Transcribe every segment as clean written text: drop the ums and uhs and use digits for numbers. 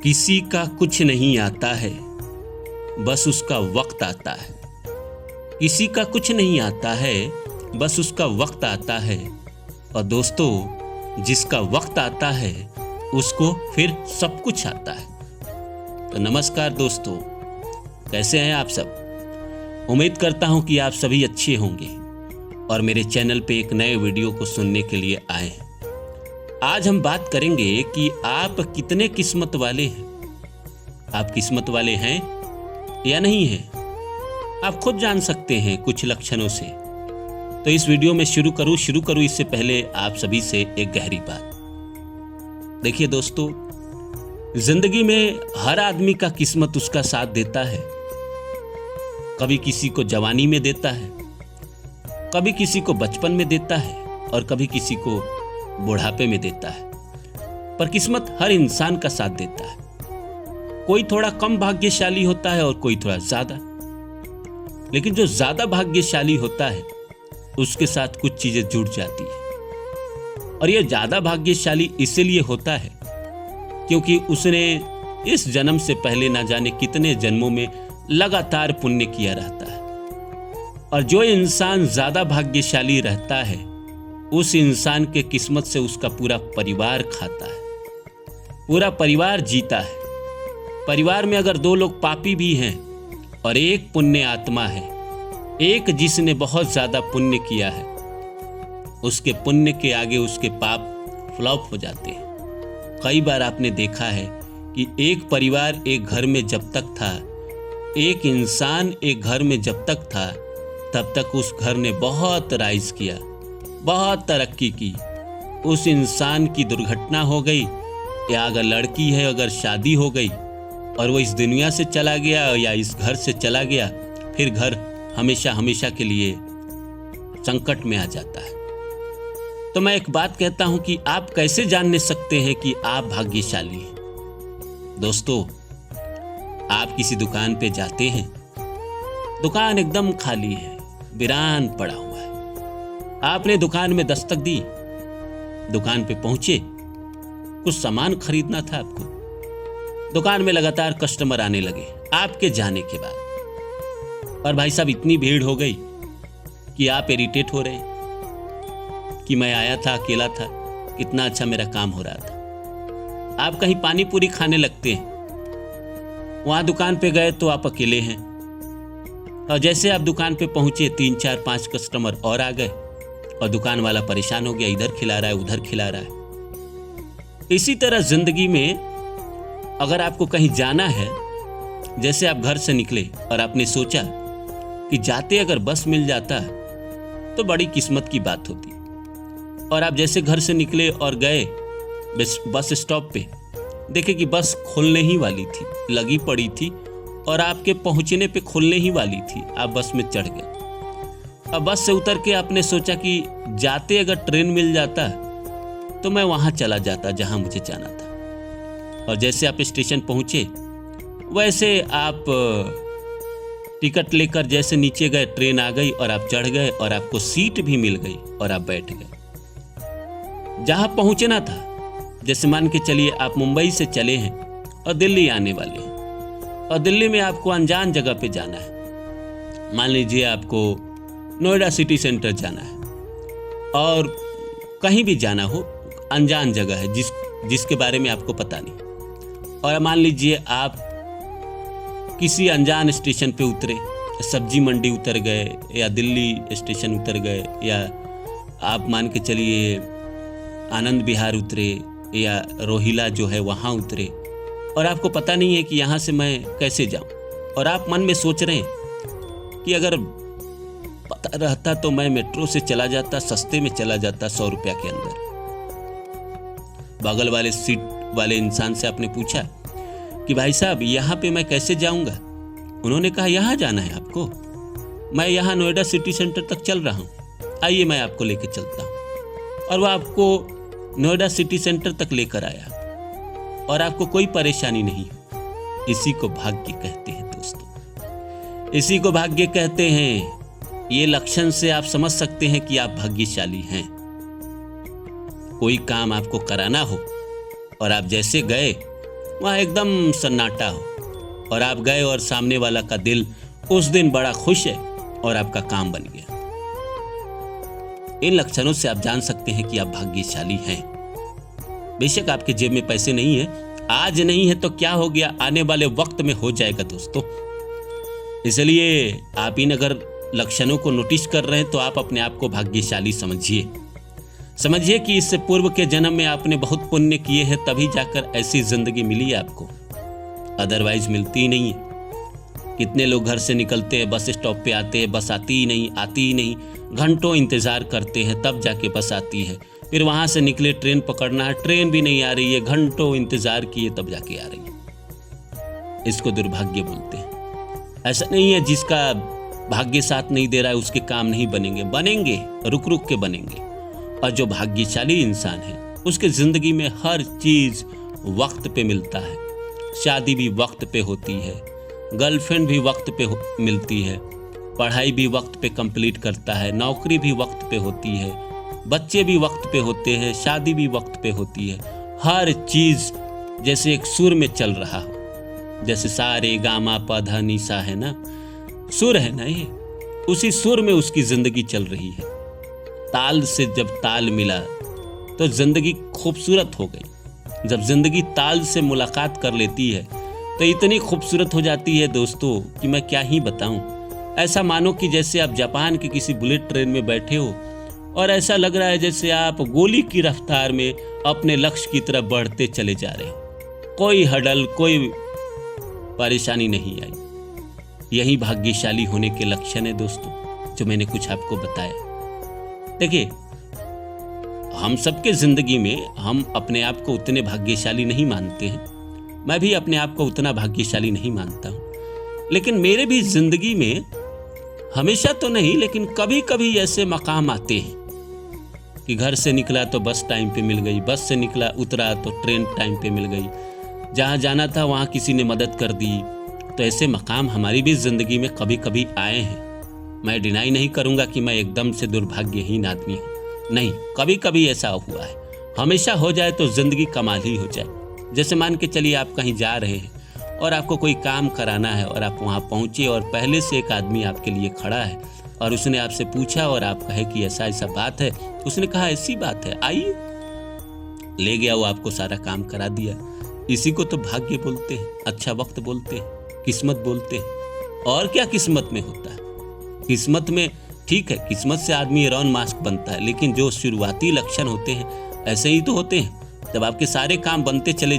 किसी का कुछ नहीं आता है, बस उसका वक्त आता है। किसी का कुछ नहीं आता है, बस उसका वक्त आता है। और दोस्तों, जिसका वक्त आता है उसको फिर सब कुछ आता है। तो नमस्कार दोस्तों, कैसे हैं आप सब? उम्मीद करता हूं कि आप सभी अच्छे होंगे और मेरे चैनल पे एक नए वीडियो को सुनने के लिए आए हैं। आज हम बात करेंगे कि आप कितने किस्मत वाले हैं। आप किस्मत वाले हैं या नहीं हैं, आप खुद जान सकते हैं कुछ लक्षणों से। तो इस वीडियो में शुरू करूं इससे पहले आप सभी से एक गहरी बात। देखिए दोस्तों, जिंदगी में हर आदमी का किस्मत उसका साथ देता है। कभी किसी को जवानी में देता है, कभी किसी को बचपन में देता है और कभी किसी को बुढ़ापे में देता है। पर किस्मत हर इंसान का साथ देता है। कोई थोड़ा कम भाग्यशाली होता है और कोई थोड़ा ज्यादा, लेकिन जो ज्यादा भाग्यशाली होता है उसके साथ कुछ चीजें जुड़ जाती है। और यह ज्यादा भाग्यशाली इसलिए होता है क्योंकि उसने इस जन्म से पहले ना जाने कितने जन्मों में लगातार पुण्य किया रहता है। और जो इंसान ज्यादा भाग्यशाली रहता है उस इंसान के किस्मत से उसका पूरा परिवार खाता है, पूरा परिवार जीता है। परिवार में अगर दो लोग पापी भी हैं और एक पुण्य आत्मा है, एक जिसने बहुत ज्यादा पुण्य किया है, उसके पुण्य के आगे उसके पाप फ्लॉप हो जाते हैं। कई बार आपने देखा है कि एक परिवार एक घर में जब तक था, एक इंसान एक घर में जब तक था, तब तक उस घर ने बहुत राइज किया, बहुत तरक्की की। उस इंसान की दुर्घटना हो गई या अगर लड़की है, अगर शादी हो गई और वो इस दुनिया से चला गया या इस घर से चला गया, फिर घर हमेशा हमेशा के लिए संकट में आ जाता है। तो मैं एक बात कहता हूं कि आप कैसे जानने सकते हैं कि आप भाग्यशाली हैं। दोस्तों, आप किसी दुकान पे जाते हैं, दुकान एकदम खाली है, वीरान पड़ा हुआ है। आपने दुकान में दस्तक दी, दुकान पे पहुंचे, कुछ सामान खरीदना था आपको। दुकान में लगातार कस्टमर आने लगे आपके जाने के बाद। और भाई साहब, इतनी भीड़ हो गई कि आप इरिटेट हो रहे हैं कि मैं आया था, अकेला था, कितना अच्छा मेरा काम हो रहा था। आप कहीं पानी पूरी खाने लगते हैं, वहां दुकान पे गए तो आप अकेले हैं। और जैसे आप दुकान पे पहुंचे, 3 4 5 कस्टमर और आ गए और दुकान वाला परेशान हो गया, इधर खिला रहा है, उधर खिला रहा है। इसी तरह जिंदगी में अगर आपको कहीं जाना है, जैसे आप घर से निकले और आपने सोचा कि जाते अगर बस मिल जाता तो बड़ी किस्मत की बात होती। और आप जैसे घर से निकले और गए बस स्टॉप पे, देखे कि बस खुलने ही वाली थी, लगी पड़ी थी और आपके पहुंचने पे खुलने ही वाली थी। आप बस में चढ़ गए। अब बस से उतर के आपने सोचा कि जाते अगर ट्रेन मिल जाता तो मैं वहां चला जाता जहां मुझे जाना था। और जैसे आप स्टेशन पहुंचे, वैसे आप टिकट लेकर जैसे नीचे गए, ट्रेन आ गई और आप चढ़ गए और आपको सीट भी मिल गई और आप बैठ गए जहां पहुंचना था। जैसे मान के चलिए आप मुंबई से चले हैं और दिल्ली आने वाले हैं, और दिल्ली में आपको अनजान जगह पे जाना है। मान लीजिए आपको नोएडा सिटी सेंटर जाना है और कहीं भी जाना हो, अनजान जगह है जिसके बारे में आपको पता नहीं। और मान लीजिए आप किसी अनजान स्टेशन पे उतरे, सब्जी मंडी उतर गए या दिल्ली स्टेशन उतर गए, या आप मान के चलिए आनंद विहार उतरे या रोहिला जो है वहाँ उतरे, और आपको पता नहीं है कि यहाँ से मैं कैसे जाऊँ। और आप मन में सोच रहे हैं कि अगर पता रहता तो मैं मेट्रो से चला जाता, सस्ते में चला जाता, 100 रुपया के अंदर। बगल वाले सीट वाले इंसान से आपने पूछा कि भाई साहब, यहाँ पे मैं कैसे जाऊंगा? उन्होंने कहा यहाँ जाना है आपको, मैं यहाँ नोएडा सिटी सेंटर तक चल रहा हूँ, आइए मैं आपको लेके चलता हूँ। और वह आपको नोएडा सिटी सेंटर तक लेकर आया और आपको कोई परेशानी नहीं। इसी को भाग्य कहते हैं दोस्तों, इसी को भाग्य कहते हैं। ये लक्षण से आप समझ सकते हैं कि आप भाग्यशाली हैं। कोई काम आपको कराना हो और आप जैसे गए वहाँ एकदम सन्नाटा हो और आप गए और सामने वाला का दिल उस दिन बड़ा खुश है और आपका काम बन गया। इन लक्षणों से आप जान सकते हैं कि आप भाग्यशाली हैं। बेशक आपके जेब में पैसे नहीं है, आज नहीं है तो क्या हो गया, आने वाले वक्त में हो जाएगा दोस्तों। इसलिए आप इन अगर लक्षणों को नोटिस कर रहे हैं तो आप अपने आप को भाग्यशाली समझिए कि इससे पूर्व के जन्म में आपने बहुत पुण्य किए हैं, तभी जाकर ऐसी जिंदगी मिली है आपको, अदरवाइज मिलती ही नहीं है। कितने लोग घर से निकलते हैं, बस स्टॉप पे आते हैं, बस आती ही नहीं, घंटों इंतजार करते हैं तब जाके बस आती है। फिर वहां से निकले, ट्रेन पकड़ना है, ट्रेन भी नहीं आ रही है, घंटों इंतजार किए तब जाके आ रही है। इसको दुर्भाग्य बोलते हैं। ऐसा नहीं है जिसका भाग्य साथ नहीं दे रहा है उसके काम नहीं बनेंगे, रुक रुक के बनेंगे। और जो भाग्यशाली इंसान है उसके जिंदगी में हर चीज वक्त पे मिलता है। शादी भी वक्त पे होती है, गर्लफ्रेंड भी वक्त पे मिलती है, पढ़ाई भी वक्त पे कंप्लीट करता है, नौकरी भी वक्त पे होती है, बच्चे भी वक्त पे होते हैं, शादी भी वक्त पे होती है। हर चीज जैसे एक सुर में चल रहा हो, जैसे सारे गामा पधा निशा है ना, सुर है ना, ये उसी सुर में उसकी जिंदगी चल रही है। ताल से जब ताल मिला तो जिंदगी खूबसूरत हो गई। जब जिंदगी ताल से मुलाकात कर लेती है तो इतनी खूबसूरत हो जाती है दोस्तों कि मैं क्या ही बताऊं। ऐसा मानो कि जैसे आप जापान की किसी बुलेट ट्रेन में बैठे हो और ऐसा लग रहा है जैसे आप गोली की रफ्तार में अपने लक्ष्य की तरफ बढ़ते चले जा रहे हो। कोई हडल, कोई परेशानी नहीं आई। यही भाग्यशाली होने के लक्षण है दोस्तों, जो मैंने कुछ आपको बताया। देखिए, हम सबके जिंदगी में हम अपने आप को उतने भाग्यशाली नहीं मानते हैं। मैं भी अपने आप को उतना भाग्यशाली नहीं मानता हूं, लेकिन मेरे भी जिंदगी में हमेशा तो नहीं, लेकिन कभी कभी ऐसे मकाम आते हैं कि घर से निकला तो बस टाइम पे मिल गई, बस से निकला उतरा तो ट्रेन टाइम पे मिल गई, जहां जाना था वहां किसी ने मदद कर दी। तो ऐसे मकाम हमारी भी जिंदगी में कभी कभी आए हैं। मैं डिनाई नहीं करूंगा कि मैं एकदम से दुर्भाग्यहीन आदमी हूं, नहीं, कभी कभी ऐसा हुआ है। हमेशा हो जाए तो जिंदगी कमाल ही हो जाए। जैसे मान के चलिए आप कहीं जा रहे हैं और आपको कोई काम कराना है और आप वहां पहुंचे और पहले से एक आदमी आपके लिए खड़ा है और उसने आपसे पूछा और आप कहे कि ऐसा ऐसा बात है। उसने कहा ऐसी बात है, आइए, ले गया, वो आपको सारा काम करा दिया। इसी को तो भाग्य बोलते हैं, अच्छा वक्त बोलते हैं, किस्मत बोलते हैं। और क्या किस्मत में होता है? किस्मत में ठीक है, किस्मत से आदमी रॉन मास्क बनता है, लेकिन जो शुरुआती लक्षण होते हैं ऐसे ही तो होते हैं। जब आपके सारे काम बनते चले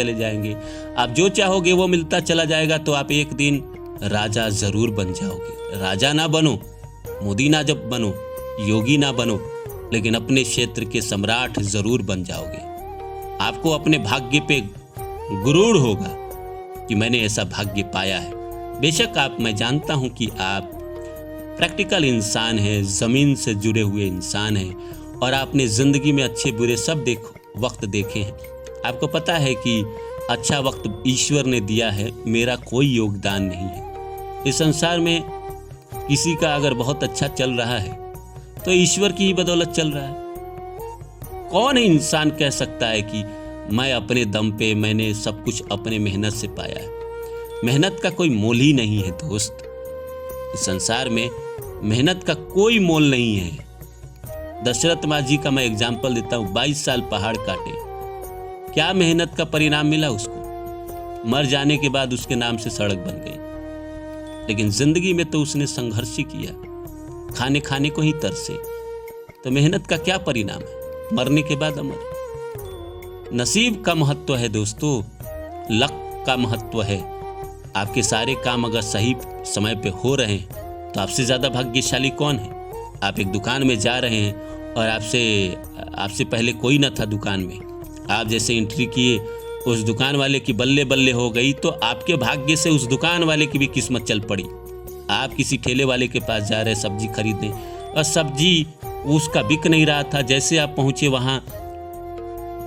जाएंगे, आप जो चाहोगे वो मिलता चला जाएगा, तो आप एक दिन राजा जरूर बन जाओगे। राजा ना बनो, मोदी ना जब बनो, योगी ना बनो, लेकिन अपने क्षेत्र के सम्राट जरूर बन जाओगे। आपको अपने भाग्य पे गुरूर होगा कि मैंने ऐसा भाग्य पाया है। बेशक मैं जानता हूं कि आप प्रैक्टिकल इंसान हैं, जमीन से जुड़े हुए इंसान हैं और आपने जिंदगी में अच्छे बुरे सब वक्त देखे हैं। आपको पता है कि अच्छा वक्त ईश्वर ने दिया है, मेरा कोई योगदान नहीं है। इस संसार में किसी का अगर बहुत अच्छा चल रहा है तो ईश्वर की ही बदौलत चल रहा है। कौन इंसान कह सकता है कि मैं अपने दम पे, मैंने सब कुछ अपने मेहनत से पाया है? मेहनत का कोई मोल ही नहीं है दोस्त। इस संसार में मेहनत का कोई मोल नहीं है। दशरथ माँ जी का मैं एग्जाम्पल देता हूँ। 22 साल पहाड़ काटे, क्या मेहनत का परिणाम मिला उसको? मर जाने के बाद उसके नाम से सड़क बन गई, लेकिन जिंदगी में तो उसने संघर्ष ही किया, खाने खाने को ही तरसे। तो मेहनत का क्या परिणाम है? मरने के बाद अमर। नसीब का महत्व है दोस्तों, लक का महत्व है। आपके सारे काम अगर सही समय पे हो रहे हैं तो आपसे ज्यादा भाग्यशाली कौन है? आप एक दुकान में जा रहे हैं और आपसे पहले कोई न था दुकान में, आप जैसे एंट्री किए उस दुकान वाले की बल्ले बल्ले हो गई, तो आपके भाग्य से उस दुकान वाले की भी किस्मत चल पड़ी। आप किसी ठेले वाले के पास जा रहे सब्जी खरीदने और सब्जी उसका बिक नहीं रहा था। जैसे आप पहुंचे वहां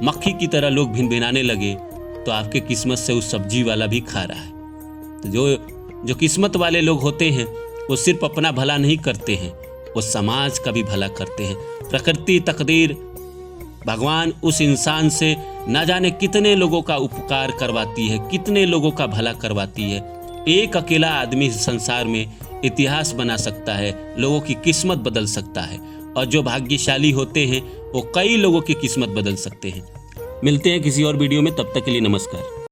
मक्खी की तरह लोग भिनभिनाने लगे, तो आपके किस्मत से उस सब्जी वाला भी खा रहा है। तो जो किस्मत वाले लोग होते हैं वो सिर्फ अपना भला नहीं करते हैं, वो समाज का भी भला करते हैं। प्रकृति, तकदीर भगवान उस इंसान से ना जाने कितने लोगों का उपकार करवाती है, कितने लोगों का भला करवाती है। एक अकेला आदमी संसार में इतिहास बना सकता है, लोगों की किस्मत बदल सकता है, और जो भाग्यशाली होते हैं वो कई लोगों की किस्मत बदल सकते हैं। मिलते हैं किसी और वीडियो में, तब तक के लिए नमस्कार।